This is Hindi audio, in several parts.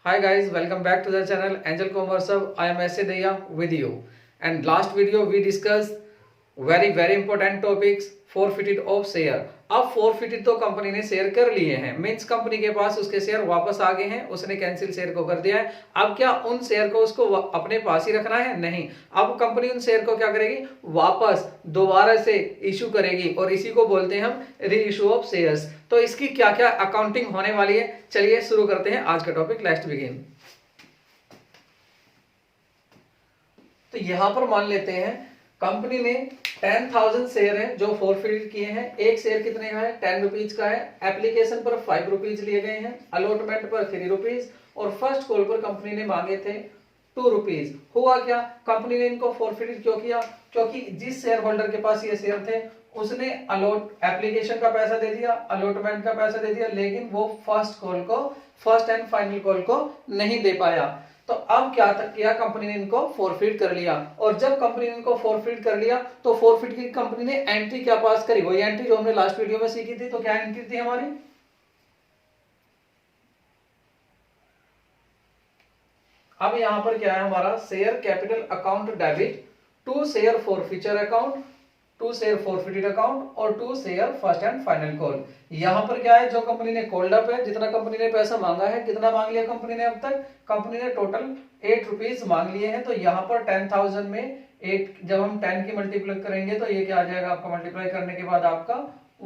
Hi guys, welcome back to the channel Angel Commerce Hub. I am S.A. Daya with you. And last video we discussed very important topics forfeited of share. अब forfeited तो कंपनी ने शेयर कर लिए हैं, मीन्स कंपनी के पास उसके शेयर वापस आ गए हैं, उसने कैंसिल शेयर को कर दिया है। अब क्या उन शेयर को उसको अपने पास ही रखना है? नहीं, अब कंपनी उन शेयर को क्या करेगी, वापस दोबारा से इशू करेगी और इसी को बोलते हैं हम री इशू ऑफ शेयर्स। तो इसकी क्या क्या अकाउंटिंग होने वाली है, चलिए शुरू करते हैं आज का टॉपिक। Let's begin. तो यहां पर मान लेते हैं कंपनी ने 10,000 शेयर है जो फॉरफिट किए हैं। एक शेयर कितने का है? 10 रुपीज का है। एप्लीकेशन पर 5 रुपीज लिए गए हैं, अलॉटमेंट पर 3 रुपीज और फर्स्ट कॉल पर कंपनी ने मांगे थे 2 रुपीज। हुआ क्या, कंपनी ने इनको फॉरफिट क्यों किया? क्योंकि जिस शेयर होल्डर के पास ये शेयर थे उसने एप्लीकेशन का पैसा दे दिया, अलॉटमेंट का पैसा दे दिया, लेकिन वो फर्स्ट एंड फाइनल कॉल को नहीं दे पाया। तो अब क्या किया, कंपनी ने इनको फॉरफिट कर लिया। और जब कंपनी ने इनको फॉरफिट कर लिया तो फॉरफिट की कंपनी ने एंट्री क्या पास करी, वही एंट्री जो हमने लास्ट वीडियो में सीखी थी। तो क्या एंट्री थी हमारी, अब यहां पर क्या है हमारा, share capital account debit to share forfeiture account, to share forfeited account और to share first and final call. यहां पर क्या है, जो कंपनी ने कॉल्ड अप है, जितना कंपनी ने पैसा मांगा है, कितना मांग लिया कंपनी ने अब तक? कंपनी ने टोटल 8 रुपीज मांग लिए हैं। तो यहाँ पर 10,000 में 8 जब हम 10 की मल्टीप्लाई करेंगे तो ये क्या आ जाएगा आपका, मल्टीप्लाई करने के बाद आपका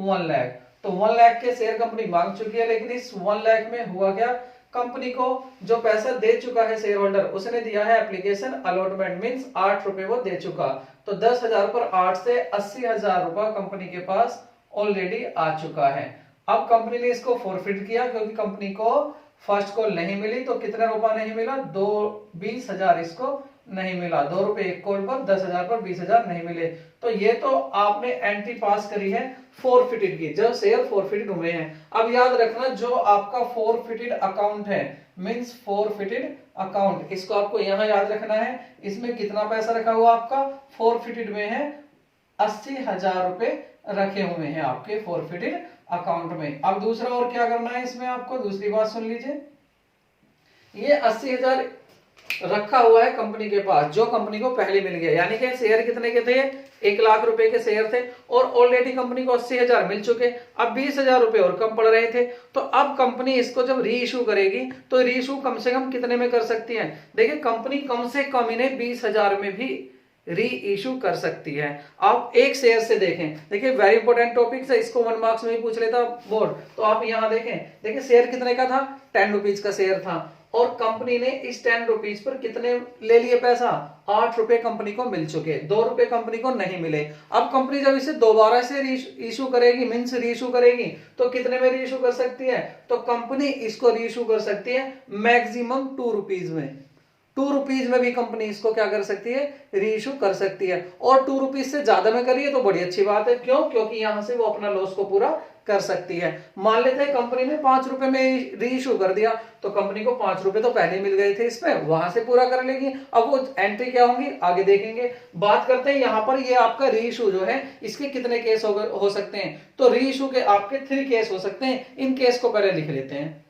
1 लाख। तो 1 लाख के शेयर कंपनी मांग चुकी है, लेकिन इस 1 लाख में हुआ क्या, कंपनी को जो पैसा दे चुका है शेयर होल्डर, उसने दिया है एप्लीकेशन अलॉटमेंट, मींस 8 रुपए वो दे चुका। तो 10,000 पर 8 से 80,000 रुपया कंपनी के पास ऑलरेडी आ चुका है। अब कंपनी ने इसको फॉरफिट किया क्योंकि कंपनी को फर्स्ट कॉल नहीं मिली। तो कितना रुपया नहीं मिला, 20,000 इसको नहीं मिला। 2 रुपए एक कॉल पर, 10,000 पर 20,000 नहीं मिले। तो ये तो आपने एंट्री पास करी है फॉरफिटेड की, जब शेयर फॉरफिटेड हुए हैं। अब याद रखना, जो आपका फॉरफिटेड अकाउंट है, मींस फॉरफिटेड अकाउंट, इसको आपको यहां याद रखना है। इसमें कितना पैसा रखा हुआ आपका फॉरफिटेड में है, 80,000 रुपए रखे हुए हैं आपके फॉरफिटेड अकाउंट में। अब दूसरा और क्या करना है इसमें आपको, दूसरी बात सुन लीजिए। ये 80,000 रखा हुआ है कंपनी के पास, जो कंपनी को पहले मिल गया, यानी कि शेयर कितने के थे, 1 लाख रुपए के शेयर थे और ऑलरेडी कंपनी को 80,000 मिल चुके। अब 20,000 रुपए और कम पड़ रहे थे। तो अब कंपनी इसको जब री इशू करेगी तो री इशू कम से कम कितने में कर सकती है? देखिए, कंपनी कम से कम इन्हें 20,000 में भी री इशू कर सकती है। आप एक शेयर से देखें, देखिए वेरी इंपॉर्टेंट टॉपिक है, इसको 1 मार्क्स में ही पूछ लेता बोर्ड। तो आप यहां देखें, देखिए शेयर कितने का था, 10 रुपीज का शेयर था और कंपनी ने इस 10 रुपीज पर कितने ले लिए पैसा, 8 रुपए कंपनी को मिल चुके, 2 रुपए कंपनी को नहीं मिले। अब कंपनी जब इसे दोबारा से री इशू करेगी, मींस री इशू करेगी, तो कितने में री इशू कर सकती है? तो कंपनी इसको री इशू कर सकती है मैक्सिमम 2 रुपीज में। 2 रुपीज में भी कंपनी इसको क्या कर सकती है, री इशू कर सकती है। और 2 रुपीज से ज्यादा में करिए तो बड़ी अच्छी बात है। क्यों? क्योंकि यहां से वो अपना लॉस को पूरा कर सकती है। मान लेते हैं कंपनी ने 5 रुपए में री इशू कर दिया, तो कंपनी को 5 रुपए तो पहले मिल गए थे, इसमें वहां से पूरा कर लेगी। अब वो एंट्री क्या होंगी आगे देखेंगे। बात करते हैं यहां पर, ये आपका री इशू जो है, इसके कितने केस हो सकते हैं? तो री इशू के आपके 3 केस हो सकते हैं। इन केस को पहले लिख लेते हैं।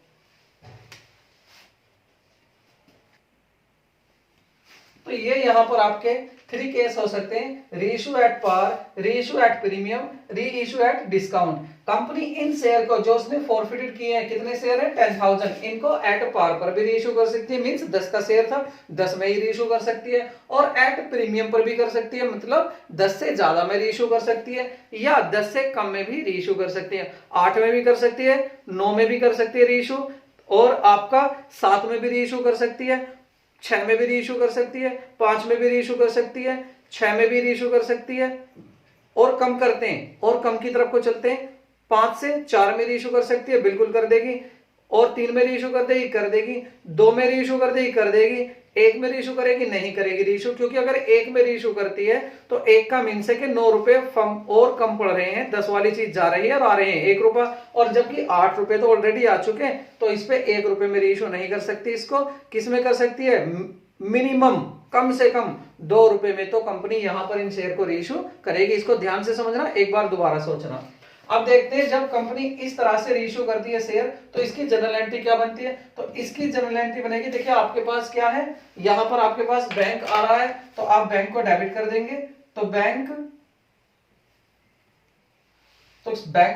तो ये यहां पर आपके 3 केस हो सकते हैं, री इशू एट पार, री इशू एट प्रीमियम, री issue at discount. Company in share को जो उसने फॉरफिटेड किए हैं, कितने शेयर है, 10,000, इनको एट पार पर भी री इशू कर सकती है, मींस 10 का शेयर था 10 में ही री इशू कर सकती है। और एट प्रीमियम पर भी कर सकती है, मतलब 10 से ज्यादा में री इशू कर सकती है, या 10 से कम में भी री इशू कर सकती है। 8 में भी कर सकती है, 9 में भी कर सकती है री इशू, और आपका 7 में भी री इशू कर सकती है, 6 में भी री इशू कर सकती है, 5 में भी री इशू कर सकती है, 6 में भी री इशू कर सकती है। और कम करते हैं, और कम की तरफ को चलते हैं, 5 से 4 में री इशू कर सकती है, बिल्कुल कर देगी। और 3 में री इशू कर देगी, कर देगी। 2 में री इशू कर देगी, कर देगी। 1 में री इशू करेगी, नहीं करेगी री इशू, क्योंकि अगर 1 में री इशू करती है तो 1 का मीन्स है कि 9 रुपए और कम पड़ रहे हैं, 10 वाली चीज जा रही है और आ रहे हैं 1 रुपया, और जबकि 8 रुपए तो ऑलरेडी आ चुके हैं, तो इस पे 1 रुपए में री इशू नहीं कर सकती। इसको किस में कर सकती है, मिनिमम कम से कम 2 रुपए में तो कंपनी यहां पर इन शेयर को री इशू करेगी। इसको ध्यान से समझना, एक बार दोबारा सोचना। अब देखते हैं जब कंपनी इस तरह से रीइश्यू करती है शेयर तो इसकी जनरल एंट्री क्या बनती है। तो इसकी जनरल एंट्री बनेगी, देखिए आपके पास क्या है, यहां पर आपके पास बैंक आ रहा है तो आप बैंक को डेबिट कर देंगे, तो बैंक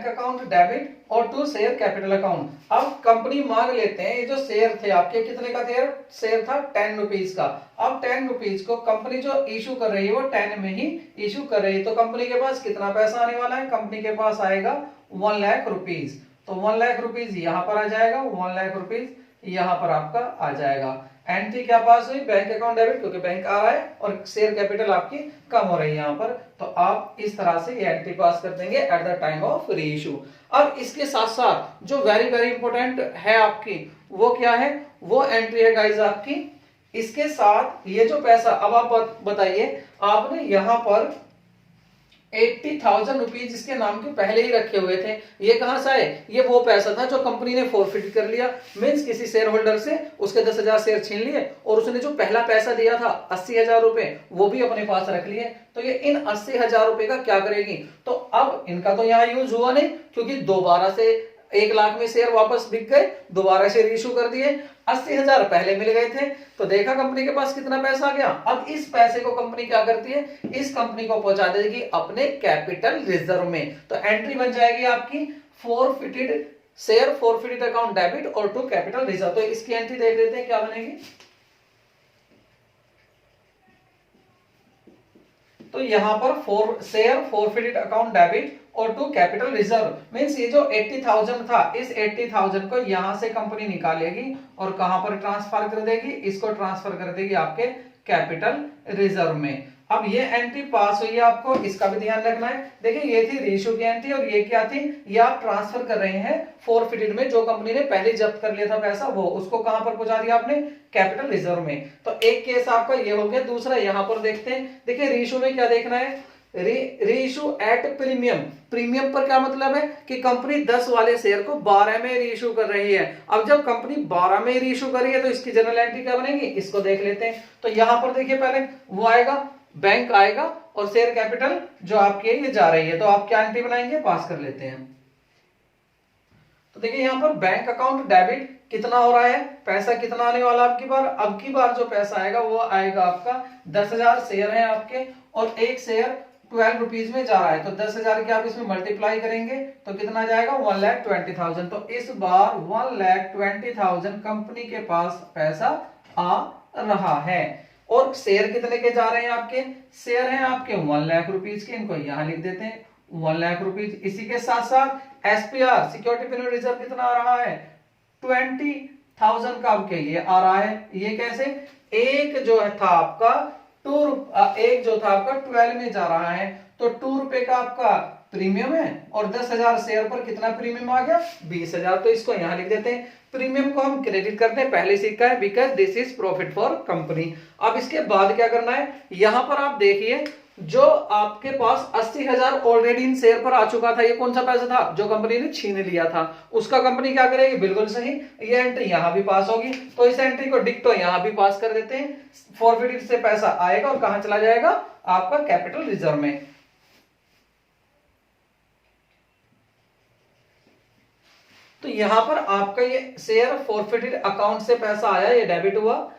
अकाउंट डेबिट और टू शेयर कैपिटल अकाउंट। अब कंपनी मांग लेते हैं, ये जो शेयर थे आपके कितने का शेयर था 10 रुपीज का। अब 10 रुपीज को कंपनी जो इशू कर रही है वो 10 में ही इशू कर रही है, तो कंपनी के पास कितना पैसा आने वाला है, कंपनी के पास आएगा 1 लाख रुपीज। तो 1 लाख रुपीज यहां पर आ जाएगा, 1 लाख रुपीज यहां पर आपका आ जाएगा। एंट्री क्या पास हुई, बैंक अकाउंट डेबिट, क्योंकि बैंक आ रहा है और शेयर कैपिटल आपकी कम हो रही है यहां पर, तो आप इस तरह से ये एंट्री पास कर देंगे at the time of reissue. अब इसके साथ साथ जो वेरी वेरी इंपॉर्टेंट है आपकी वो क्या है, वो एंट्री है गाइस आपकी इसके साथ ये जो पैसा, अब आप बताइए आपने यहां पर 80,000 रुपीज इसके नाम के पहले ही रखे हुए थे, ये कहां से आए, ये वो पैसा था जो कंपनी ने फॉरफिट कर लिया, मींस किसी शेयर होल्डर से उसके 10,000 शेयर छीन लिए और उसने जो पहला पैसा दिया था 80,000 रुपए वो भी अपने पास रख लिए। तो ये इन 80,000 रुपए का क्या करेगी, तो अब इनका तो यहाँ यूज हुआ नहीं क्योंकि दोबारा से 1 लाख में शेयर वापस बिक गए, दोबारा शेयर इशू कर दिए, 80,000 पहले मिल गए थे, तो देखा कंपनी के पास कितना पैसा आ गया। अब इस पैसे को कंपनी क्या करती है, इस कंपनी को पहुंचा देगी अपने कैपिटल रिजर्व में। तो एंट्री बन जाएगी आपकी forfeited share forfeited account debit और टू कैपिटल रिजर्व। तो इसकी एंट्री देख लेते हैं क्या बनेगी। तो यहां पर शेयर फॉरफिटेड अकाउंट डेबिट और टू कैपिटल रिजर्व, मींस ये जो 80,000 था इस 80,000 को यहां से कंपनी निकालेगी और कहां पर ट्रांसफर कर देगी, इसको ट्रांसफर कर देगी आपके कैपिटल रिजर्व में। अब ये एंट्री पास हुई है, आपको इसका भी ध्यान रखना है। देखिए ये थी रीइश्यू की एंट्री और ये क्या थी, ये आप ट्रांसफर कर रहे हैं फॉरफिटेड में, जो कंपनी ने पहले जब्त कर लिया था पैसा वो उसको कहां पर पहुंचा दिया आपने, कैपिटल रिजर्व में। तो एक केस आपका ये हो गया। दूसरा यहां पर देखते हैं, देखिए रीइश्यू में क्या देखना है, रीइश्यू एट प्रीमियम। प्रीमियम पर क्या मतलब है कि कंपनी 10 वाले शेयर को 12 में रीइश्यू कर रही है। अब जब कंपनी 12 में रीइश्यू कर रही है तो इसकी जनरल एंट्री क्या बनेगी, इसको देख लेते हैं। तो यहां पर देखिए पहले वो आएगा, बैंक आएगा और शेयर कैपिटल जो आपकी है ये जा रही है, तो आप क्या एंट्री बनाएंगे, पास कर लेते हैं। तो देखिए यहां पर बैंक अकाउंट डेबिट कितना हो रहा है, पैसा कितना आने वाला आपकी बार, अब की बार जो पैसा आएगा वो आएगा आपका 10,000 शेयर है आपके और एक शेयर 12 रुपीज में जा रहा है, तो 10,000 के आप इसमें मल्टीप्लाई करेंगे तो कितना जाएगा 1,20,000। तो इस बार 1,20,000 कंपनी के पास पैसा आ रहा है। और शेयर कितने के जा रहे हैं आपके, शेयर हैं आपके 1 लाख रुपीज के, इनको यहां लिख देते हैं 1 लाख रुपीज। इसी के साथ साथ एसपीआर सिक्योरिटी पिन रिजर्व कितना आ रहा है 20,000 का आपके ये आ रहा है। ये कैसे, एक जो था आपका एक जो था आपका 12 में जा रहा है, तो 2 रुपए का आपका प्रीमियम है और 10,000 शेयर पर कितना प्रीमियम आ गया 20,000। तो इसको यहां लिख देते हैं, प्रीमियम को हम क्रेडिट करते हैं, पहले सीखा है because this is profit for company. अब इसके बाद क्या करना है, यहां पर आप देखिए जो आपके पास 80,000 ऑलरेडी इन शेयर पर आ चुका था, ये कौन सा पैसा था जो कंपनी ने छीन लिया था, उसका कंपनी क्या करेगी, बिल्कुल सही ये एंट्री यहां भी पास होगी। तो इस एंट्री को डिक्टो यहां भी पास कर देते हैं, फॉरफिटेड से पैसा आएगा और कहां चला जाएगा आपका कैपिटल रिजर्व में। तो यहां पर आपका ये शेयर फॉरफिटेड अकाउंट से पैसा आया, ये डेबिट हुआ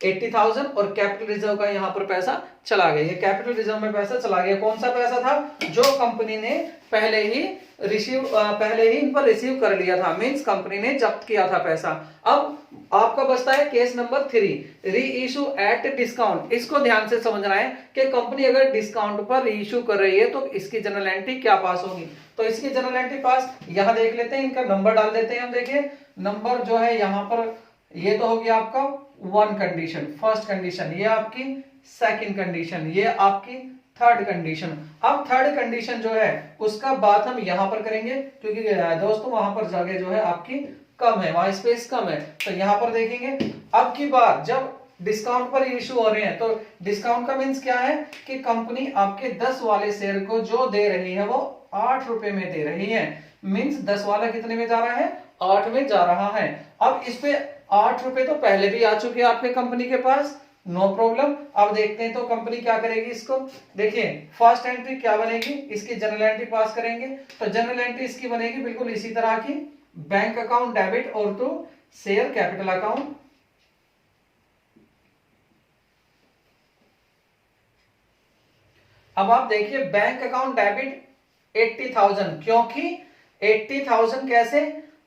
80,000 और कैपिटल रिजर्व का यहां पर पैसा चला गया। ये कैपिटल रिजर्व में पैसा चला गया, कौन सा पैसा था जो कंपनी ने पहले ही इन पर रिसीव कर लिया था, मींस कंपनी ने जब्त किया था पैसा। अब आपका बचता है केस नंबर 3, री इशू एट डिस्काउंट। इसको ध्यान से समझना है कि कंपनी अगर डिस्काउंट पर री इशू कर रही है तो इसकी जनरल एंट्री क्या पास होगी। तो इसकी जनरल एंट्री पास यहां देख लेते हैं, इनका नंबर डाल देते हैं हम। देखिए नंबर जो है यहां पर ये तो हो गया आपका 1 कंडीशन, फर्स्ट कंडीशन, ये आपकी सेकंड कंडीशन, ये आपकी थर्ड कंडीशन। अब थर्ड कंडीशन जो है उसका बात हम यहां पर करेंगे क्योंकि दोस्तों वहां पर जगह जो है आपकी कम है, वहां स्पेस कम है। तो यहां पर देखेंगे अब की बार जब डिस्काउंट पर इशू हो रहे हैं, तो डिस्काउंट का मींस क्या है कि कंपनी आपके 10 वाले शेयर को जो दे रही है वो 8 रुपए में दे रही है, मींस 10 वाला कितने में जा रहा है 8 में जा रहा है। अब इस पे 8 रुपए तो पहले भी आ चुके हैं आपके कंपनी के पास, नो प्रॉब्लम। अब देखते हैं तो कंपनी क्या करेगी इसको। देखिए फर्स्ट एंट्री क्या बनेगी, इसकी जनरल एंट्री पास करेंगे। तो जनरल एंट्री इसकी बनेगी बिल्कुल इसी तरह की, बैंक अकाउंट डेबिट और टू शेयर कैपिटल अकाउंट। अब आप देखिए बैंक अकाउंट डेबिट 80,000, क्योंकि 80,000 कैसे,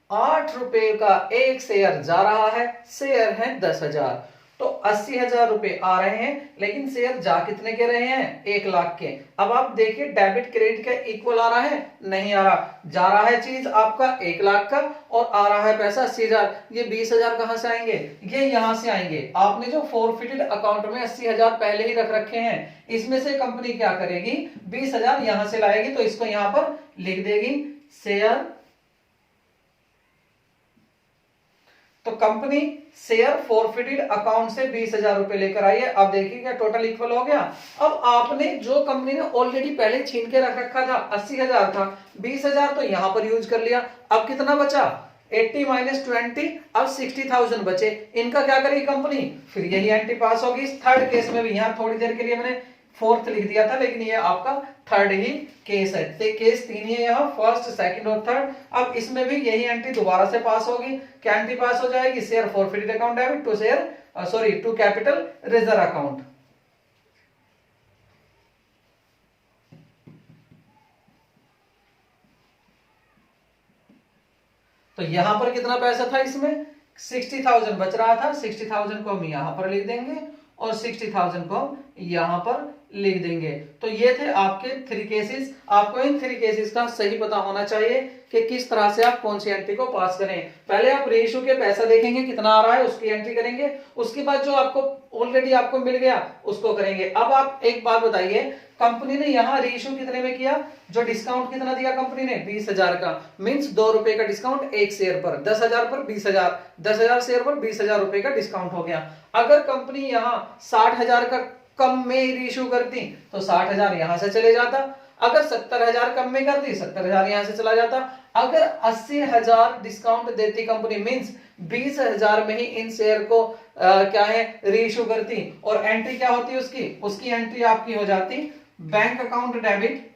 8 रुपए का एक शेयर जा रहा है, शेयर है 10,000, तो 80,000 रुपए आ रहे हैं, लेकिन शेयर जा कितने के रहे हैं, 1 लाख के। अब आप देखिए डेबिट क्रेडिट का इक्वल आ रहा है, नहीं आ रहा, जा रहा है चीज आपका 1 लाख का और आ रहा है पैसा 80,000। ये 20,000 कहां से आएंगे, ये यहां से आएंगे। आपने जो फोरफिटेड अकाउंट में 80,000 पहले ही रख रखे हैं, इसमें से कंपनी क्या करेगी, 20,000 यहां से लाएगी, तो इसको यहां पर लिख देगी शेयर। तो कंपनी शेयर फोरफिटेड अकाउंट से 20,000 रुपए लेकर आई है। अब देखिए क्या टोटल इक्वल हो गया। अब आपने जो कंपनी ने ऑलरेडी पहले छीन के रख रखा था 80,000 था, 20,000 तो यहां पर यूज कर लिया। अब कितना बचा, 80 माइनस 20, अब 60,000 बचे। इनका क्या करेगी कंपनी, फिर यही एंट्री पास होगी। इस थर्ड केस में भी यहां थोड़ी देर के लिए मैंने फोर्थ लिख दिया था, लेकिन ये आपका थर्ड ही केस है। तो केस 3 ही है यहाँ, फर्स्ट सेकंड और थर्ड। अब इसमें भी यही एंट्री दोबारा से पास होगी। क्या एंट्री पास हो जाएगी, share forfeited account debit to share to capital reserve account. तो यहां पर कितना पैसा था, इसमें 60,000 बच रहा था, 60,000 को हम यहां पर लिख देंगे और 60,000 को हम यहां पर लिख देंगे। तो ये थे आपके 3 केसेस। आपको इन 3 केसेस का सही पता होना चाहिए कि किस तरह से आप कौन सी एंट्री को पास करें। पहले आप रेशियो के पैसा देखेंगे कितना आ रहा है, उसकी एंट्री करेंगे, उसके बाद जो आपको ऑलरेडी आपको मिल गया उसको करेंगे। अब आप एक बात बताइए, कंपनी ने यहाँ रेशियो कितने में किया, जो डिस्काउंट कितना दिया कंपनी ने, 20,000 का, मींस 2 रुपए का डिस्काउंट एक शेयर पर, 10,000 पर 20,000, 10,000 शेयर पर 20,000 रुपए का डिस्काउंट हो गया। अगर कंपनी यहाँ 60,000 का कम में रेशियो करती तो 60,000 यहां से चले जाता। अगर 70,000 कम में करती 70,000 यहां से चला जाता। अगर 80,000 डिस्काउंट देती कंपनी, मींस 20,000 में ही इन शेयर को क्या है रेशियो करती, और एंट्री क्या होती है उसकी एंट्री आपकी हो जाती bank account debit.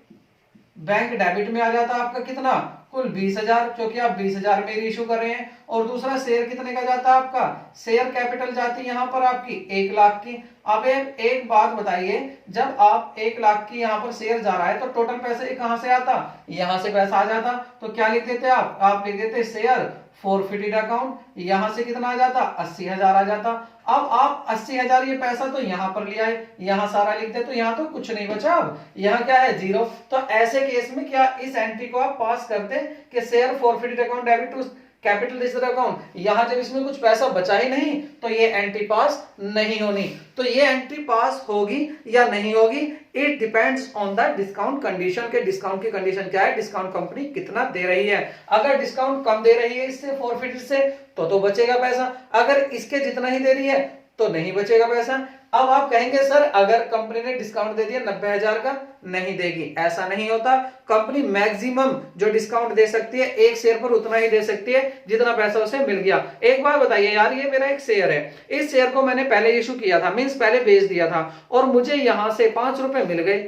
Bank debit में आ जाता आपका कितना, कुल 20,000, क्योंकि आप 20,000 में रेशियो कर रहे हैं। और दूसरा शेयर कितने का जाता आपका, शेयर कैपिटल जाती यहां पर आपकी 1 लाख की। अब एक बात बताइए, जब आप 1 लाख की यहां पर शेयर जा रहा है तो टोटल पैसे कहां से आता, यहां से पैसा आ जाता। तो क्या लिख देते आप लिख देते शेयर फॉरफिटेड अकाउंट, यहां से कितना आ जाता, 80,000 आ जाता। अब आप 80,000 ये पैसा तो यहां पर ले आए, यहां सारा लिख दे, तो यहां तो कुछ नहीं बचा, अब यहां क्या है, 0। तो ऐसे केस में क्या इस एंट्री को आप पास करते कि share forfeited account debit to capital reserve account, यहां जब इसमें कुछ पैसा बचा ही नहीं तो ये एंट्री पास नहीं होनी। तो ये एंट्री पास होगी या नहीं होगी, it depends on the discount condition, के डिस्काउंट की कंडीशन क्या है, डिस्काउंट कंपनी कितना दे रही है। अगर डिस्काउंट कम दे रही है इससे फॉरफिटेड से तो बचेगा पैसा, अगर इसके जितना ही दे रही है तो नहीं बचेगा पैसा। अब आप कहेंगे सर अगर कंपनी ने डिस्काउंट दे दिया 90,000 का, नहीं देगी, ऐसा नहीं होता। कंपनी मैक्सिमम जो डिस्काउंट दे सकती है एक शेयर पर उतना ही दे सकती है जितना पैसा उसे मिल गया। एक बात बताइए यार, ये मेरा एक शेयर है, इस शेयर को मैंने पहले इशू किया था, मींस पहले बेच दिया था, और मुझे यहां से 5 रुपए मिल गए,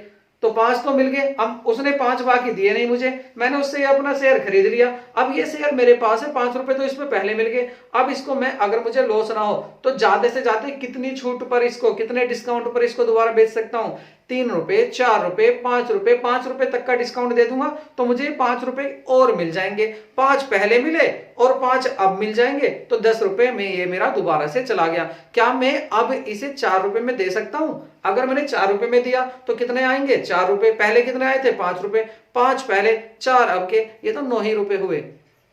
तो 5 तो मिल गए। अब उसने 5 बाकी दिए नहीं मुझे, मैंने उससे अपना शेयर खरीद लिया। अब ये शेयर मेरे पास है, 5 रुपए तो इसमें पहले मिल गए। अब इसको मैं, अगर मुझे लॉस ना हो तो ज्यादा से ज्यादा कितनी छूट पर इसको, कितने डिस्काउंट पर इसको दोबारा बेच सकता हूं, 3 रुपए, 4 रुपए, 5 रुपए, 5 रुपए तक का डिस्काउंट दे दूंगा तो मुझे 5 रुपए और मिल जाएंगे। 5 पहले मिले और 5 अब मिल जाएंगे, तो 10 रुपए में ये मेरा दोबारा से चला गया। क्या मैं अब इसे 4 रुपए में दे सकता हूं? अगर मैंने 4 रुपए में दिया तो कितने आएंगे, 4 रुपए, पहले कितने आए थे, 5 रुपए, 5 पहले, 4 अब के, ये तो 9 ही रुपए हुए।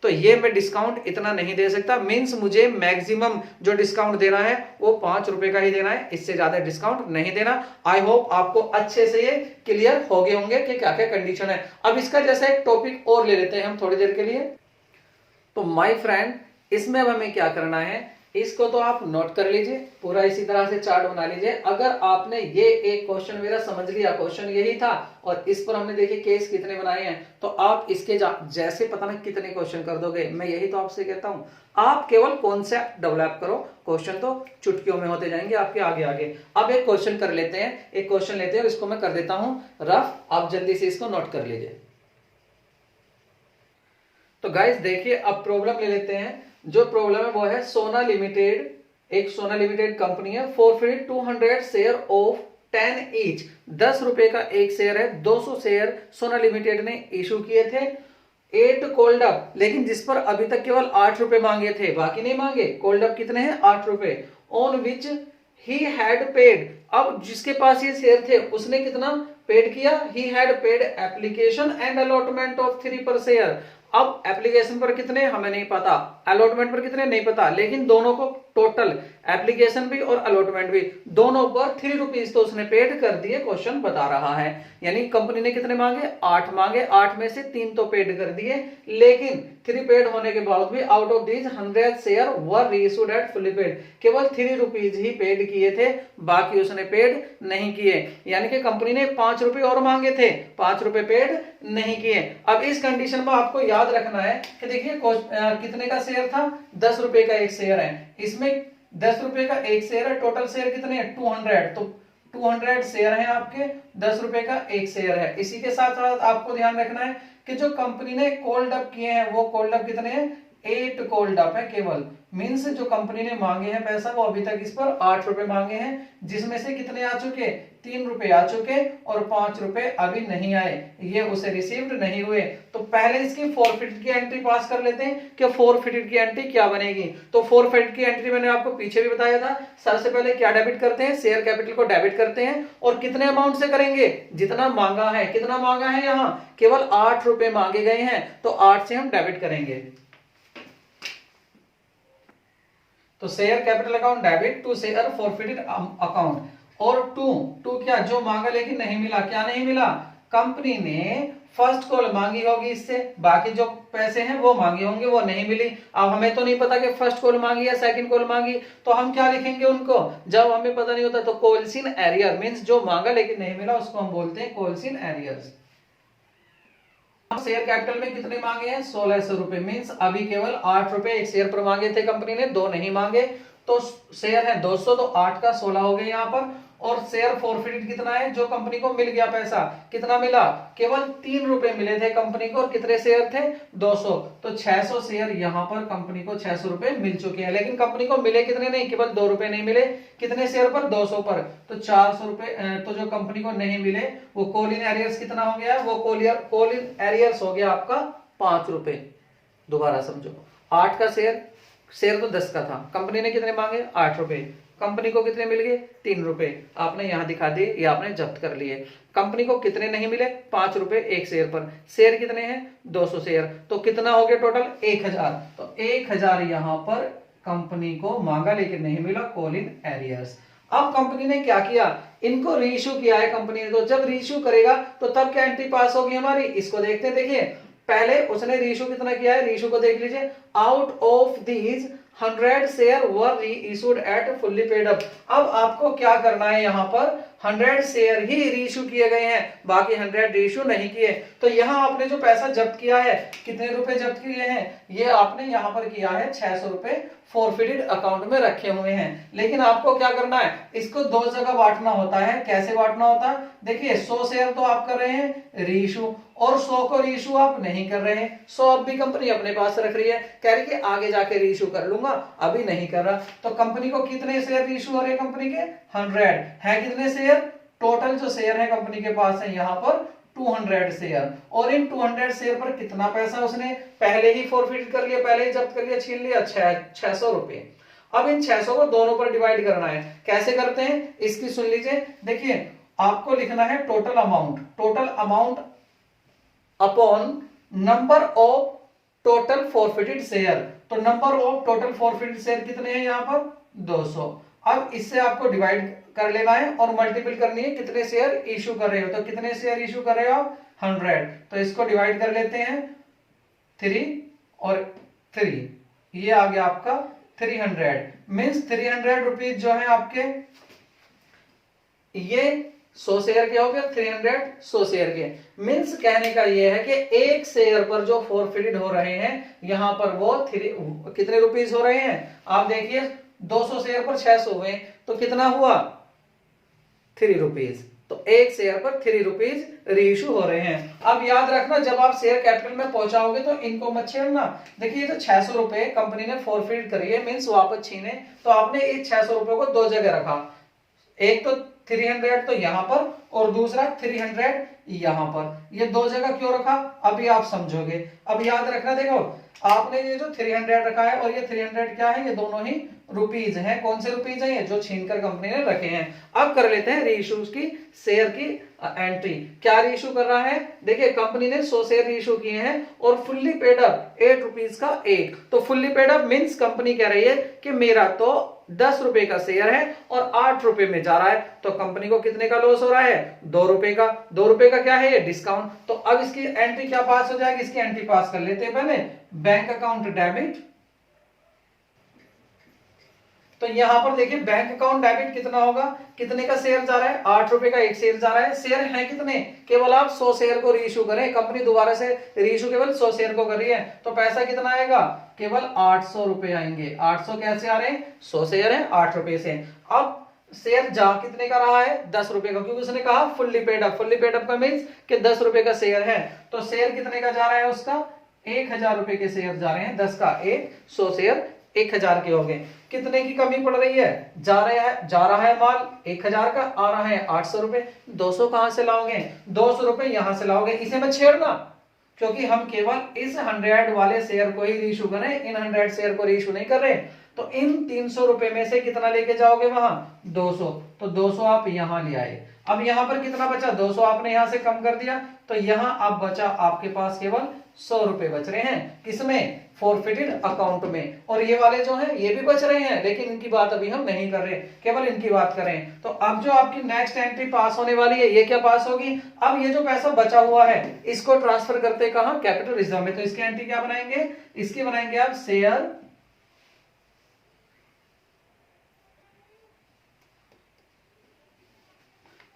तो ये मैं डिस्काउंट इतना नहीं दे सकता, मींस मुझे मैक्सिमम जो डिस्काउंट देना है वो 5 रुपए का ही देना है, इससे ज्यादा डिस्काउंट नहीं देना। आई होप आपको अच्छे से ये क्लियर हो गए होंगे कि क्या क्या कंडीशन है। अब इसका जैसा एक टॉपिक और ले लेते हैं हम थोड़ी देर के लिए। तो माय फ्रेंड, इसमें अब हमें क्या करना है इसको तो आप नोट कर लीजिए, पूरा इसी तरह से चार्ट बना लीजिए। अगर आपने ये एक क्वेश्चन मेरा समझ लिया, क्वेश्चन यही था और इस पर हमने देखिए केस कितने बनाए हैं, तो आप इसके जैसे पता नहीं कितने क्वेश्चन कर दोगे। मैं यही तो आपसे कहता हूं, आप केवल कॉन्सेप्ट डेवलप करो, क्वेश्चन तो चुटकियों में होते जाएंगे आपके आगे आगे। अब एक क्वेश्चन कर लेते हैं, एक क्वेश्चन लेते हैं, इसको मैं कर देता हूं रफ, आप जल्दी से इसको नोट कर लीजिए। तो गाइस देखिए, अब प्रॉब्लम ले लेते हैं। जो प्रॉब्लम है वो है सोना लिमिटेड, एक सोना लिमिटेड कंपनी है, फॉरफिट 200 शेयर ऑफ 10 ईच, 10 रुपए का एक शेयर है, 200 शेयर सोना लिमिटेड ने इशू किए थे 8 कोल्ड अप, लेकिन जिस पर अभी तक केवल 8 रुपए मांगे थे, बाकी नहीं मांगे। कोल्ड अप कितने हैं? 8 रुपए, on which he had paid. अब जिसके पास ये शेयर थे उसने कितना पेड किया? He had paid application and allotment of 3 per share. अब एप्लीकेशन पर कितने हमें नहीं पता, अलॉटमेंट पर कितने नहीं पता, लेकिन दोनों को टोटल एप्लीकेशन भी और अलॉटमेंट भी दोनों पर 3 रुपीज तो उसने पेड कर दिए, क्वेश्चन बता रहा है। यानी कंपनी ने कितने मांगे? 8 मांगे, 8 में से 3 तो पेड कर दिए, लेकिन 3 पेड होने के बाद भी out of these 100 share were reissued at fully paid, केवल 3 रुपीज ही पेड किए थे, बाकी उसने पेड नहीं किए। यानी कि कंपनी ने 5 रुपए और मांगे थे, 5 रुपए पेड नहीं किए। अब इस कंडीशन में आपको याद रखना है कि देखिए कितने का शेयर था? 10 रुपए का एक शेयर है, इसमें 10 रुपए का एक शेयर है, टोटल शेयर कितने हैं? 200, तो 200 शेयर हैं आपके, 10 रुपए का एक शेयर है। इसी के साथ साथ आपको ध्यान रखना है कि जो कंपनी ने कोल्ड अप किए हैं वो कोल्ड अप कितने हैं? 8 कोल्ड अप है केवल, मीन्स जो कंपनी ने मांगे हैं पैसा वो अभी तक इस पर 8 रुपए मांगे हैं, जिसमें से कितने आ चुके? 3 रुपए आ चुके और 5 रुपए अभी नहीं आए, ये उसे रिसीव्ड नहीं हुए। तो पहले इसकी फॉरफिटेड की एंट्री पास कर लेते हैं कि फॉरफिटेड की एंट्री क्या बनेगी। तो फॉरफिटेड की एंट्री मैंने आपको पीछे भी बताया था। सबसे पहले क्या डेबिट करते हैं? शेयर कैपिटल को डेबिट करते हैं, और कितने अमाउंट से करेंगे? जितना मांगा है। कितना मांगा है? यहाँ केवल 8 रुपए मांगे गए हैं, तो 8 से हम डेबिट करेंगे। तो share capital account debit to share forfeited account, और टू क्या? जो मांगा लेकिन नहीं मिला। क्या नहीं मिला? कंपनी ने फर्स्ट कॉल मांगी होगी इससे, बाकी जो पैसे हैं वो मांगे होंगे, वो नहीं मिली। अब हमें तो नहीं पता कि फर्स्ट कॉल मांगी या सेकंड कॉल मांगी, तो हम क्या लिखेंगे उनको? जब हमें पता नहीं होता तो कॉल्स इन एरियर, मींस जो मांगा लेकिन नहीं मिला उसको हम बोलते हैं calls in arrears. Share capital में कितने मांगे हैं? 1600 रुपए, मींस अभी केवल 8 रुपए एक शेयर पर मांगे थे कंपनी ने, 2 नहीं मांगे, तो शेयर है 200, तो 8 का 16 हो गए यहाँ पर। और शेयर फॉरफिटेड कितना है? जो कंपनी को मिल गया पैसा, कितना मिला? केवल 3 रुपए मिले थे कंपनी को, और कितने शेयर थे? 200, तो 600 शेयर यहाँ पर कंपनी को 600 रुपए मिल चुके हैं, लेकिन कंपनी को मिले कितने? नहीं, केवल 2 रुपए नहीं मिले। कितने शेयर पर? 200 पर, तो 400 रुपए। तो जो कंपनी को नहीं मिले वो कॉल इन एरियर्स कितना हो गया? वो कॉल इन एरियर्स हो गया आपका 5 रुपए। दोबारा समझो, 8 का शेयर तो 10 का था, कंपनी ने कितने मांगे? 8 रुपए, कंपनी को कितने मिल गए? 3 रुपए, आपने यहां दिखा दिए, ये आपने जब्त कर लिए। कंपनी को कितने नहीं मिले? 5 रुपए एक शेयर पर, शेयर कितने हैं? 200 शेयर, तो कितना हो गया टोटल? 1000, तो 1000 यहां पर कंपनी को मांगा लेकिन नहीं मिला, कॉल इन एरियर्स। अब कंपनी ने क्या किया? इनको रीइश्यू किया है कंपनी ने, तो जब रीइश्यू करेगा तो तब क्या एंट्री पास होगी हमारी? इसको देखते हैं। देखिए पहले उसने रीइश्यू कितना किया है, रीइश्यू को देख लीजिए। Out of these 100 share were reissued at fully paid up. अब आपको क्या करना है? यहाँ पर 100 शेयर ही रीइश्यू किए गए हैं, बाकी 100 रीइश्यू नहीं किए। तो यहाँ आपने जो पैसा जब्त किया है, कितने रुपए जब्त किए हैं? ये आपने यहाँ पर किया है 600 रुपए फॉरफिटेड अकाउंट में रखे हुए हैं। लेकिन आपको क्या करना है? इसको 2 जगह बांटना होता है। कैसे बांटना होता है? देखिए 100 शेयर तो आप कर रहे हैं रीइश्यू, और 100 को रीइश्यू आप नहीं कर रहे हैं। 100 अब भी कंपनी अपने पास रख रही है, कह रही है आगे जाके रीइश्यू कर लूंगा, अभी नहीं कर रहा। तो कंपनी को कितने शेयर रीइश्यू हो रहे हैं? कंपनी के 100 है। कितने शेयर? टोटल जो शेयर है कंपनी के पास है यहाँ पर 200 शेयर, और इन 200 शेयर पर कितना पैसा उसने पहले ही फॉरफिट कर लिया, पहले ही जब्त कर लिया, छीन लिया? 600 रुपए। अब इन 600 को दोनों पर डिवाइड करना है। कैसे करते हैं इसकी सुन लीजिए। देखिए आपको लिखना है total amount upon number of total forfeited share. तो number of total forfeited share कितने हैं यहाँ पर? 200। अब इससे आपको डिवाइड कर लेना है और मल्टीपल करनी है कितने शेयर इशू कर रहे हो। तो कितने शेयर इशू कर रहे हो आप? 100, तो इसको डिवाइड कर लेते हैं 3 और 3, ये आ गया आपका 300 मीन्स 300 रुपीज जो है आपके, ये 100 शेयर के हो गए, 300 100 शेयर के। मीन्स कहने का ये है कि एक शेयर पर जो फॉरफिटेड हो रहे हैं यहां पर वो कितने रुपीज हो रहे हैं, आप देखिए 200 शेयर पर 600 हुए तो कितना हुआ 3 रुपीज। तो एक शेयर पर 3 रुपीज रीइश्यू हो रहे हैं। अब याद रखना जब आप शेयर कैपिटल में पहुंचाओगे तो इनको मत छेड़ना। देखिए जो 600 रुपए कंपनी ने फॉरफिट करी है मीन्स वापस छीने, तो आपने इस 600 रुपए को दो जगह रखा, एक तो 300 तो यहां पर और दूसरा 300 यहां पर। ये दो जगह क्यों रखा अभी आप समझोगे। अब याद रखना, देखो आपने ये जो 300 रखा है और ये 300 क्या है, ये दोनों ही रुपीज हैं। कौन से रुपीज हैं, ये जो छीनकर कंपनी ने रखे हैं। अब कर लेते हैं रीइश्यूज की शेयर की एंट्री। क्या रीइश्यू कर रहा है, देखिए कंपनी ने 100 शेयर रीइश्यू किए हैं और फुल्ली पेड अप 8 रुपीज का एक। तो fully paid up means company कह रही है कि मेरा तो 10 रुपए का शेयर है और 8 रुपए में जा रहा है, तो कंपनी को कितने का लॉस हो रहा है 2 रुपए का। 2 रुपए का क्या है ये डिस्काउंट। तो अब इसकी एंट्री क्या पास हो जाएगी, इसकी एंट्री पास कर लेते हैं पहले, बैंक अकाउंट डेबिट। तो यहां पर देखिए बैंक अकाउंट डेबिट कितना होगा, कितने का शेयर जा रहा है 8 रुपए का एक शेयर जा रहा है। शेयर है कितने, केवल आप 100 शेयर को रीइश्यू करें, कंपनी दोबारा से रीइश्यू केवल 100 शेयर को कर रही है, तो पैसा कितना आएगा केवल 800 रुपए आएंगे। 800 कैसे आ रहे हैं, 100 शेयर है 8 रुपए से। अब शेयर जा कितने का रहा है 10 रुपए का, क्योंकि उसने कहा fully paid up. Fully paid up का मीन्स कि 10 रुपए का शेयर है, तो शेयर कितने का जा रहा है उसका 1000 रुपए के शेयर जा रहे हैं, 10 का 1, 100 शेयर 1000 के हो गए। कितने की कमी पड़ रही है, जा रहा है माल 1000 का, आ रहा है 800 रुपए। 200 कहां से लाओगे, 200 रुपए यहां से लाओगे। इसे मत छेड़ना, क्योंकि हम केवल इस 100 वाले शेयर को ही रीइश्यू कर रहे हैं, इन 100 शेयर को रीइश्यू नहीं कर रहे। तो इन 300 रुपए में से कितना लेके जाओगे वहां 200, तो 200 आप यहां ले आए। अब यहां पर कितना बचा 200 आपने यहां से कम कर दिया, तो यहां अब बचा आपके पास केवल 100 रुपए बच रहे हैं, किसमें फॉरफिटेड अकाउंट में। और ये वाले जो हैं ये भी बच रहे हैं, लेकिन इनकी बात अभी हम नहीं कर रहे, केवल इनकी बात करें। तो अब जो आपकी नेक्स्ट एंट्री पास होने वाली है ये क्या पास होगी, अब ये जो पैसा बचा हुआ है इसको ट्रांसफर करते कहां कैपिटल रिजर्व में। तो इसकी एंट्री क्या बनाएंगे, इसकी बनाएंगे आप शेयर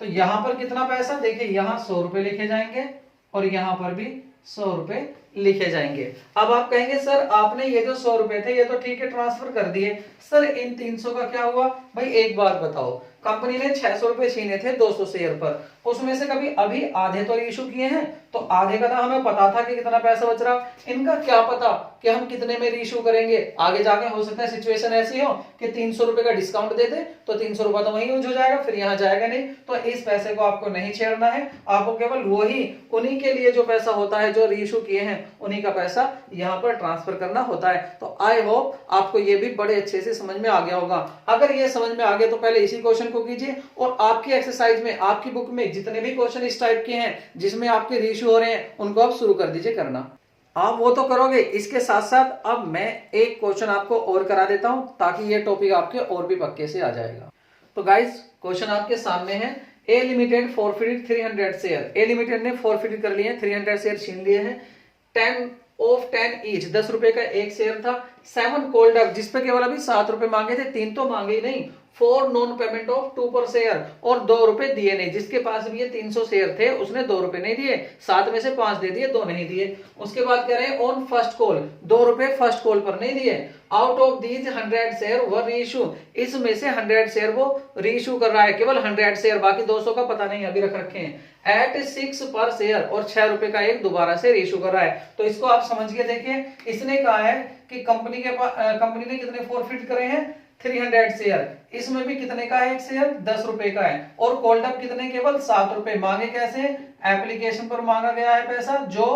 तो यहां पर कितना पैसा, देखिए यहां 100 रुपए लिखे जाएंगे और यहां पर भी 100 रुपए लिखे जाएंगे। अब आप कहेंगे सर आपने ये जो 100 रुपए थे ये तो ठीक है ट्रांसफर कर दिए, सर इन 300 का क्या हुआ। भाई एक बात बताओ, कंपनी ने 600 रुपए छीने थे 200 शेयर पर, उसमें से कभी अभी आधे तो इशू किए हैं, तो आधे का था हमें पता था कि कितना पैसा बच रहा। इनका क्या पता कि हम कितने में रीइश्यू करेंगे, आगे जाके हो सकता है सिचुएशन ऐसी हो कि 300 रुपए का डिस्काउंट दे दे, तो 300 रुपए तो वहीं यूज हो जाएगा, फिर यहाँ जाएगा नहीं। तो इस पैसे को आपको नहीं छेड़ना है, आपको केवल वही उन्हीं के लिए जो पैसा होता है जो रीइश्यू किए हैं उन्हीं का पैसा यहाँ पर ट्रांसफर करना होता है। तो आई होप आपको ये भी बड़े अच्छे से समझ में आ गया होगा। अगर ये समझ में आ गया तो पहले इसी क्वेश्चन को कीजिए, और आपकी एक्सरसाइज में आपकी बुक में जितने भी क्वेश्चन इस टाइप के हैं जिसमें आपके रीइश्यू हो रहे हैं उनको आप शुरू कर दीजिए करना। आप वो तो करोगे, इसके साथ साथ अब मैं एक क्वेश्चन आपको और करा देता हूं ताकि ये टॉपिक आपके और भी पक्के से आ जाएगा। तो गाइस क्वेश्चन आपके सामने है, ए लिमिटेड फॉरफिटेड 300 शेयर। ए लिमिटेड ने फॉरफिट कर लिए 300 शेयर छीन लिए हैं, 10 ऑफ 10 ईच, 10 रुपए का एक शेयर था। 7 कोल्ड अप जिसपे केवल अभी 7 रुपए मांगे थे, 3 तो मांगे ही नहीं। 4 non payment of 2 per share, और 2 रुपए दिए नहीं, जिसके पास भी ये 300 शेयर थे उसने 2 रुपए नहीं दिए, 7 में से 5 दे दिए, 2 नहीं दिए। उसके बाद कह रहे हैं ऑन फर्स्ट कॉल 2 रुपए फर्स्ट कॉल पर नहीं दिए। Out of these 100 share were reissue, इसमें से 100 शेयर वो रीइश्यू कर रहा है, केवल 100 शेयर, बाकी 200 का पता नहीं अभी रख रखे हैं। एट 6 पर शेयर, और 6 रुपए का एक दोबारा से रीइश्यू कर रहा है। तो इसको आप समझ के देखिए, इसने कहा है कि कंपनी ने कितने फॉरफिट करे हैं 300 शेयर, इसमें भी कितने का है एक शेयर 10 रुपए का है, और कोल्ड अप कितने केवल 7 रुपए। मांगे कैसे, एप्लीकेशन पर मांगा गया है पैसा जो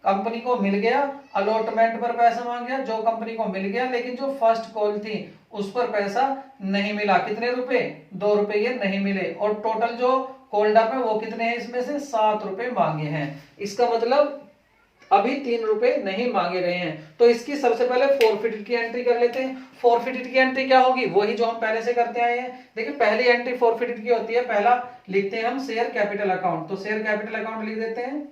कंपनी को मिल गया, अलॉटमेंट पर पैसा मांग गया जो कंपनी को मिल गया, लेकिन जो फर्स्ट कॉल थी उस पर पैसा नहीं मिला। कितने रुपए 2 रुपए ये नहीं मिले, और टोटल जो कोल्ड अप है वो कितने हैं, इसमें से 7 रुपए मांगे हैं। इसका मतलब अभी 3 रुपए नहीं मांगे गए हैं। तो इसकी सबसे पहले फॉरफिटेड की एंट्री कर लेते हैं। फॉरफिटेड की एंट्री क्या होगी, वही जो हम पहले से करते आए हैं। देखिए पहली एंट्री फॉरफिटेड की होती है, पहला लिखते हैं हम शेयर कैपिटल अकाउंट, तो शेयर कैपिटल अकाउंट लिख देते हैं।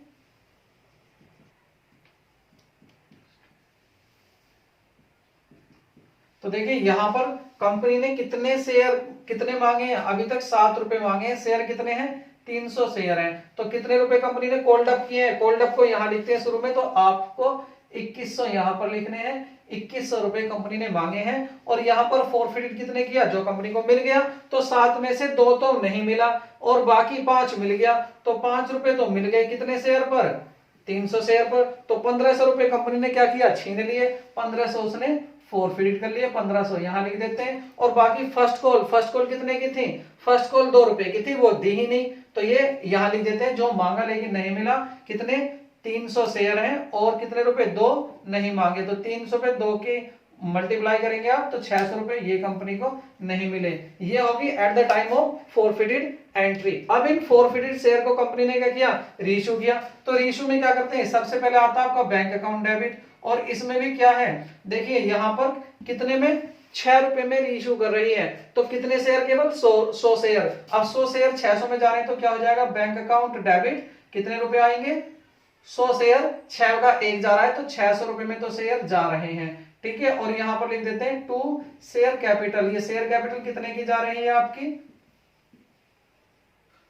तो देखिए यहाँ पर कंपनी ने कितने शेयर कितने मांगे हैं, अभी तक 7 रुपए मांगे हैं, शेयर कितने हैं 300 शेयर हैं, तो कितने रुपए कंपनी ने कोल्ड अप किए हैं, कोल्ड अप को यहाँ लिखते हैं शुरू में, तो आपको 2100 यहाँ पर लिखने हैं, 2100 रुपए कंपनी ने मांगे हैं। और यहाँ पर फॉरफिटेड कितने किया, जो कंपनी को मिल गया, तो 7 में से 2 तो नहीं मिला और बाकी 5 मिल गया, तो 5 रुपए तो मिल गए कितने शेयर पर, 300 शेयर पर, तो 1500 रुपए कंपनी ने क्या किया, छीन लिए, 1500 उसने फॉरफिट कर लिए, 1500 यहां लिख देते हैं। और बाकी फर्स्ट कॉल कितने की थी, फर्स्ट कॉल 2 रुपए की थी, वो दी ही नहीं, तो ये यहां लिख देते हैं, जो मांगा लेकिन नहीं मिला, कितने 300 शेयर हैं और कितने रुपए 2 नहीं मांगे, तो 300 पे 2 की मल्टीप्लाई करेंगे आप तो 600 रुपए ये कंपनी को नहीं मिले। ये होगी at the time of forfeited entry. अब इन फॉरफिटेड शेयर को कंपनी ने क्या किया, रीइश्यू किया। तो रीइश्यू में क्या करते हैं, सबसे पहले आता है आपका बैंक अकाउंट डेबिट, और इसमें भी क्या है, देखिए यहां पर कितने में 6 रुपए में रीइश्यू कर रही है, तो कितने शेयर, केवल 100 शेयर। अब 100 शेयर 600 में जा रहे हैं, तो क्या हो जाएगा, बैंक अकाउंट डेबिट कितने रुपए आएंगे, 100 शेयर 6 का 1 जा रहा है, तो 600 रुपए में तो शेयर जा रहे हैं, ठीक है। और यहां पर लिख देते हैं 2 शेयर कैपिटल, ये शेयर कैपिटल कितने की जा रही है आपकी,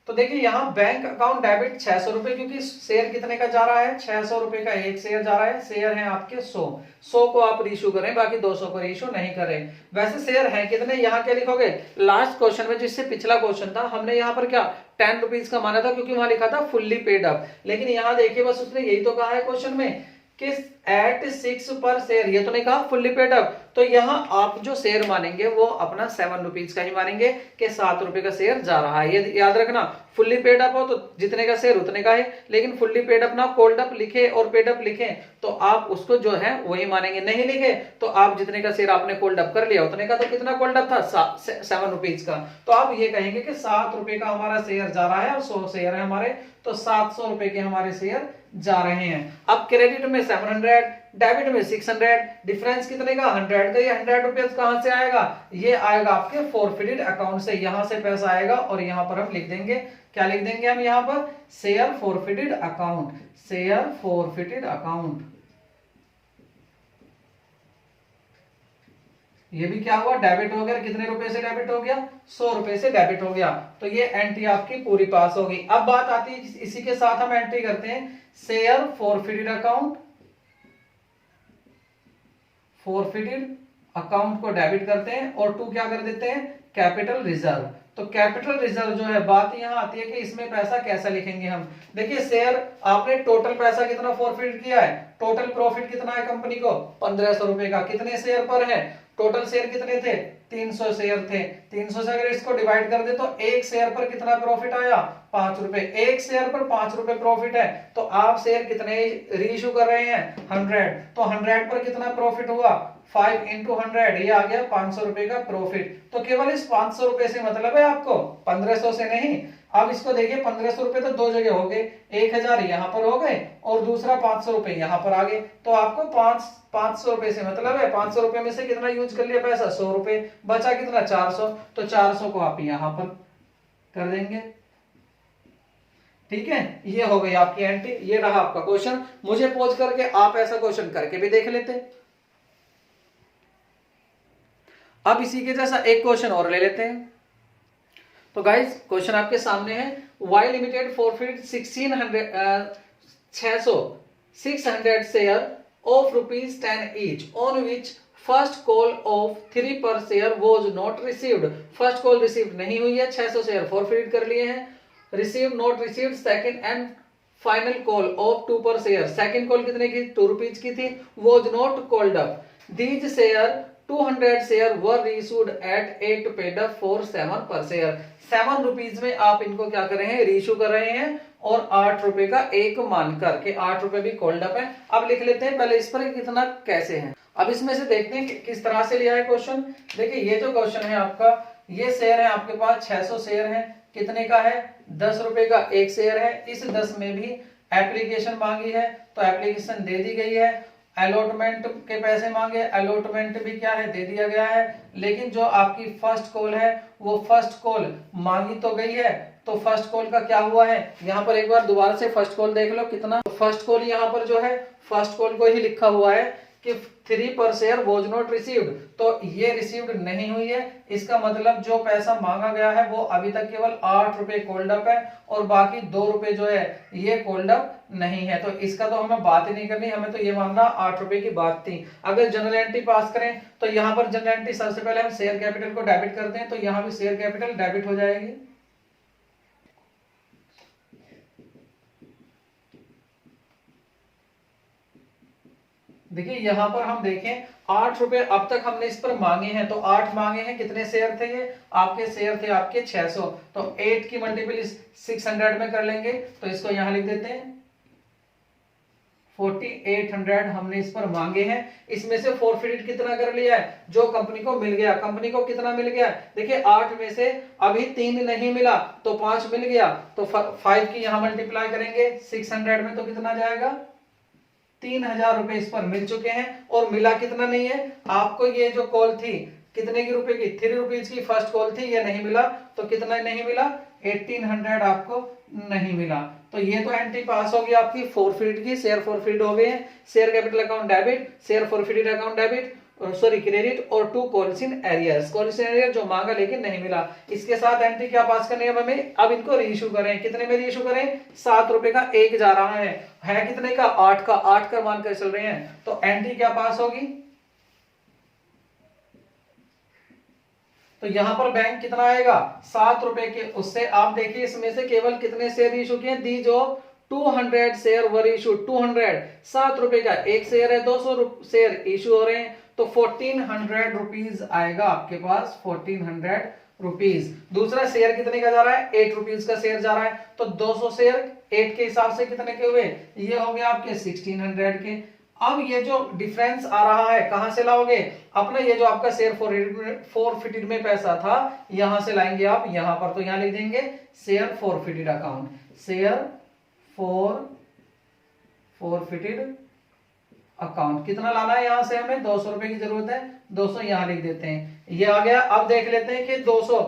तो देखिए यहां बैंक अकाउंट डेबिट 600 रुपए, क्योंकि शेयर कितने का जा रहा है, 600 रुपए का एक शेयर जा रहा है, शेयर है आपके 100 को आप रीइश्यू करें, बाकी 200 को रीइश्यू नहीं करें। वैसे शेयर है कितने, यहाँ क्या लिखोगे, लास्ट क्वेश्चन में जिससे पिछला क्वेश्चन था, हमने यहाँ पर क्या 10 रुपीज का माना था, क्योंकि वहां लिखा था फुल्ली पेड अप, लेकिन यहाँ देखिए बस उसने यही तो कहा है क्वेश्चन में कि एट 6 पर शेयर, ये तो नहीं कहा फुल्ली पेड अप, तो यहाँ आप जो शेयर मानेंगे वो अपना 7 रुपीज का ही मानेंगे कि 7 रुपए का शेयर जा रहा है। ये याद रखना, फुल्ली पेड अप हो तो जितने का शेयर उतने का है, लेकिन फुल्ली पेड अप ना कोल्ड अप लिखे और पेड अप लिखे तो आप उसको जो है वही मानेंगे, नहीं लिखे तो आप जितने का शेयर आपने कोल्ड अप कर लिया उतने का, तो कितना कोल्ड अप था 7 रुपीज का, तो आप ये कहेंगे कि 7 रुपए का हमारा शेयर जा रहा है और 100 शेयर है हमारे, तो 700 रुपए के हमारे शेयर जा रहे हैं। अब क्रेडिट में 700, डेबिट में 600, डिफरेंस कितने का 100 का, ये 100 रुपए कहां से आएगा, ये आएगा आपके फॉरफिटेड अकाउंट से, यहां से पैसा आएगा और यहां पर हम लिख देंगे, क्या लिख देंगे हम यहाँ पर, share forfeited account, share forfeited account. ये भी क्या हुआ, डेबिट हो गया, कितने रुपए से डेबिट हो गया, 100 रुपए से डेबिट हो गया, तो ये एंट्री आपकी पूरी पास होगी। अब बात आती है, इसी के साथ हम एंट्री करते हैं share forfeited account, forfeited account को डेबिट करते हैं और 2 क्या कर देते हैं, कैपिटल रिजर्व। तो कैपिटल रिजर्व जो है, बात यहां आती है कि इसमें पैसा कैसा लिखेंगे हम। देखिए शेयर आपने टोटल पैसा कितना फॉरफिट किया है, टोटल प्रॉफिट कितना है कंपनी को 1500 रुपए का, कितने शेयर पर है, टोटल शेयर कितने थे 300 शेयर थे, 300 से अगर इसको डिवाइड कर दे तो एक शेयर पर कितना प्रॉफिट आया 5 रुपए, एक शेयर पर 5 रुपए प्रॉफिट है, तो आप शेयर कितने रीइश्यू कर रहे हैं 100, तो 100 पर कितना प्रॉफिट हुआ 5 into 100, ये आ गया 500 रुपए का प्रॉफिट। तो केवल इस 500 रुपए से मतलब है आपको, 1500 से नहीं। अब इसको देखिए 1500 रुपए तो 2 जगह हो गए, 1000 यहाँ पर हो गए और दूसरा 500 रुपए यहाँ पर आ गए, तो आपको 500 रुपए से मतलब है 500 रुपए में से कितना यूज कर लिया पैसा 100 रुपए, बचा कितना 400, तो 400 को आप यहाँ पर कर देंगे, ठीक है। ये हो गई आपकी एंट्री, ये रहा आपका क्वेश्चन। मुझे पॉज करके आप ऐसा क्वेश्चन करके भी देख लेते। अब इसी के जैसा एक क्वेश्चन और ले लेते हैं। तो गाइस क्वेश्चन आपके सामने है, Y limited forfeit 600 share of ₹10 each on which first call of 3 per share was not received. First call receive नहीं हुई है, 600 शेयर फॉरफिट कर लिए हैं, receive not received second and final call of 2 per share, second call कितने की 2 रुपीज की थी, was not called up, these share 200 share were reissued at 8 paid up for 7 per share. 7 rupees में आप इनको क्या कर रहे हैं, रीइश्यू कर रहे हैं और 8 रुपए का एक मानकर के 8 रुपए भी कॉल्ड अप है। अब लिख लेते हैं पहले इस पर कितना कैसे है। अब इसमें से देखते हैं कि किस तरह से लिया है क्वेश्चन। देखिए ये जो क्वेश्चन है आपका, ये शेयर है आपके पास 600 शेयर है, कितने का है 10 रुपए का एक शेयर है। इस 10 में भी एप्लीकेशन मांगी है तो एप्लीकेशन दे दी गई है, अलॉटमेंट के पैसे मांगे, अलॉटमेंट भी क्या है दे दिया गया है, लेकिन जो आपकी फर्स्ट कॉल है वो फर्स्ट कॉल मांगी तो गई है, तो फर्स्ट कॉल का क्या हुआ है, यहाँ पर एक बार दोबारा से फर्स्ट कॉल देख लो कितना, फर्स्ट कॉल यहाँ पर जो है फर्स्ट कॉल को ही लिखा हुआ है कि 3 per share was not received, तो ये रिसीव्ड नहीं हुई है। इसका मतलब जो पैसा मांगा गया है वो अभी तक केवल 8 रुपए कोल्ड अप है और बाकी 2 रुपए जो है ये कोल्ड अप नहीं है। तो इसका तो हमें बात ही नहीं करनी, हमें तो ये मानना 8 रुपए की बात थी। अगर जनरल एंट्री पास करें तो यहाँ पर जनरल एंट्री सबसे पहले हम शेयर कैपिटल को डेबिट करते हैं, तो यहाँ भी शेयर कैपिटल डेबिट हो जाएगी। देखिए यहाँ पर हम देखें 8 रुपए अब तक हमने इस पर मांगे हैं, तो 8 मांगे हैं। कितने शेयर थे ये आपके? शेयर थे आपके 600, तो 8 की मल्टीपल 600 में कर लेंगे, तो इसको यहां लिख देते हैं 4800 हमने इस पर मांगे हैं। इसमें से फॉरफिटेड कितना कर लिया है? जो कंपनी को मिल गया। कंपनी को कितना मिल गया? देखिए 8 में से अभी 3 नहीं मिला तो 5 मिल गया, तो 5 की यहां मल्टीप्लाई करेंगे 600 में, तो कितना जाएगा? 3000 रुपए इस पर मिल चुके हैं। और मिला कितना नहीं है आपको? ये जो कॉल थी कितने की रुपए की? 3 रुपीज की फर्स्ट कॉल थी, ये नहीं मिला, तो कितना नहीं मिला? 1800 आपको नहीं मिला। तो ये तो एंट्री पास होगी आपकी फॉरफिट की, शेयर फॉरफिट हो गए हैं। Share capital account debit, share forfeited account debit, sorry credit, और 2 calls in arrears. Calls in arrear जो मांगा लेकिन नहीं मिला। इसके साथ एंट्री क्या पास करनी है अब हमें? अब इनको रीइश्यू करें। कितने में रीइश्यू करें? 7 रुपए का एक जा रहा है कितने का? 8 का। 8 का मान कर चल रहे हैं, तो एंट्री क्या पास होगी? तो यहां पर बैंक कितना आएगा? 7 रुपए के। उससे आप देखिए इसमें से केवल कितने शेयर इशू किए? दी जो 200 शेयर वर इशू, 200 7 रुपए का एक शेयर है, 200 शेयर इशू हो रहे हैं, तो 1400 रुपीज आएगा आपके पास, 1400 रुपीज। दूसरा शेयर कितने का जा रहा है? 8 रुपीज का शेयर जा रहा है, तो 200 शेयर 8 के हिसाब से कितने के हुए? ये हो गए आपके 1600 के। अब ये जो डिफरेंस आ रहा है कहां से लाओगे? अपना ये जो आपका शेयर फॉरफिटेड में पैसा था यहां से लाएंगे आप यहां पर, तो यहां लिख देंगे share forfeited account, share forfeited account. कितना लाना है यहां से? हमें 200 रुपए की जरूरत है, 200 यहां लिख देते हैं। ये आ गया। अब देख लेते हैं कि 200,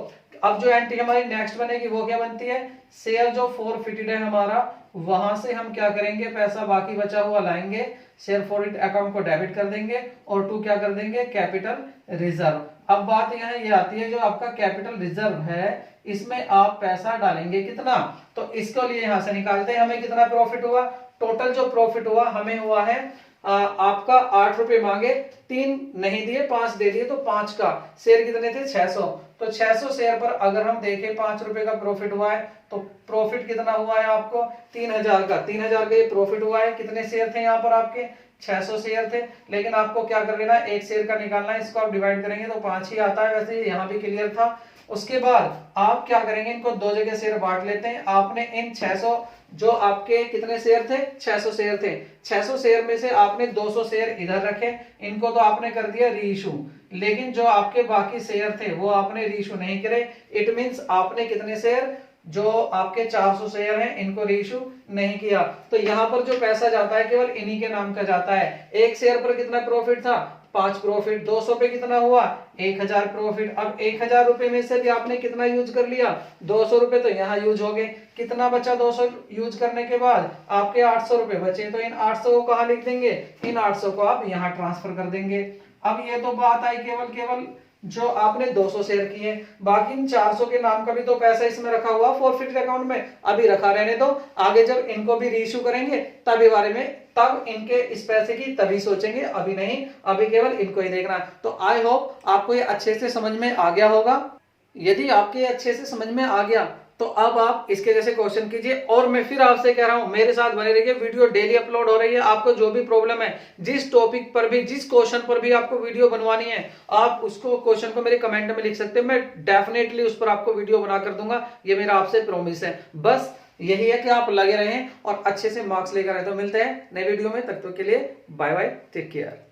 अब जो एंट्री हमारी नेक्स्ट बनेगी वो क्या बनती है? शेयर जो फॉरफिटेड है हमारा, वहां से हम क्या करेंगे? पैसा बाकी बचा हुआ लाएंगे, शेयर फॉरफिटेड अकाउंट को डेबिट कर देंगे, और 2 क्या कर देंगे? Capital reserve. अब बात यहाँ ये आती है, जो आपका कैपिटल रिजर्व है इसमें आप पैसा डालेंगे कितना? तो इसको लिए यहां से निकालते हैं। हमें कितना प्रॉफिट हुआ? टोटल जो प्रॉफिट हुआ हमें हुआ है आपका 8 रुपए मांगे, 3 नहीं दिए, 5 दे दिए, तो 5 का शेयर कितने थे? 600। तो 600 शेयर पर अगर हम देखें 5 रुपए का प्रॉफिट हुआ है, तो प्रॉफिट कितना हुआ है आपको? 3000 का। 3000 का ये प्रॉफिट हुआ है। कितने शेयर थे यहाँ पर आपके? 600 शेयर थे। लेकिन आपको क्या कर लेना है? एक शेयर का निकालना है, इसको आप डिवाइड करेंगे तो 5 ही आता है। वैसे यहाँ भी क्लियर था। उसके बाद आप क्या करेंगे? इनको 2 जगह शेयर बांट लेते हैं। आपने इन 600 जो आपके कितने शेयर थे? 600 शेयर थे। 600 शेयर में से आपने 200 शेयर इधर रखे, इनको तो आपने कर दिया रीइशू, लेकिन जो आपके बाकी शेयर थे वो आपने रीइशू नहीं करे। इट मींस आपने कितने शेयर? जो आपके 400 शेयर हैं इनको रीइशू नहीं किया। तो यहां पर जो पैसा जाता है केवल इन्हीं के नाम का जाता है। एक शेयर पर कितना प्रॉफिट था? 5 प्रॉफिट। 200 पे कितना हुआ? 1000 प्रॉफिट। अब 1000 रुपए में से भी आपने कितना यूज कर लिया? 200 रुपए तो यहाँ यूज हो गए। कितना बचा? 200 यूज करने के बाद आपके 800 रुपए बचे, तो इन 800 को कहाँ लिख देंगे? इन 800 को आप यहाँ ट्रांसफर कर देंगे। अब ये तो बात आई केवल जो आपने 200 शेयर किए, बाकी इन 400 के नाम का भी तो पैसा इसमें रखा हुआ फॉरफिटेड अकाउंट में, अभी रखा रहने दो। आगे जब इनको भी रीइश्यू करेंगे तब बारे में, तब इनके इस पैसे की तभी सोचेंगे, अभी नहीं। अभी केवल इनको ही देखना। तो आई होप आपको ये अच्छे से समझ में आ गया होगा। यदि आपके अच्छे से समझ में आ गया तो अब आप इसके जैसे क्वेश्चन कीजिए। और मैं फिर आपसे कह रहा हूं मेरे साथ बने रहिए, वीडियो डेली अपलोड हो रही है। आपको जो भी प्रॉब्लम है, जिस टॉपिक पर भी, जिस क्वेश्चन पर भी आपको वीडियो बनवानी है, आप उसको क्वेश्चन को मेरे कमेंट में लिख सकते हैं। मैं डेफिनेटली उस पर आपको वीडियो बना कर दूंगा, ये मेरा आपसे प्रॉमिस है। बस यही है कि आप लगे रहें और अच्छे से मार्क्स लेकर आए। तो मिलते हैं नए वीडियो में, तब तक के लिए बाय बाय, टेक केयर।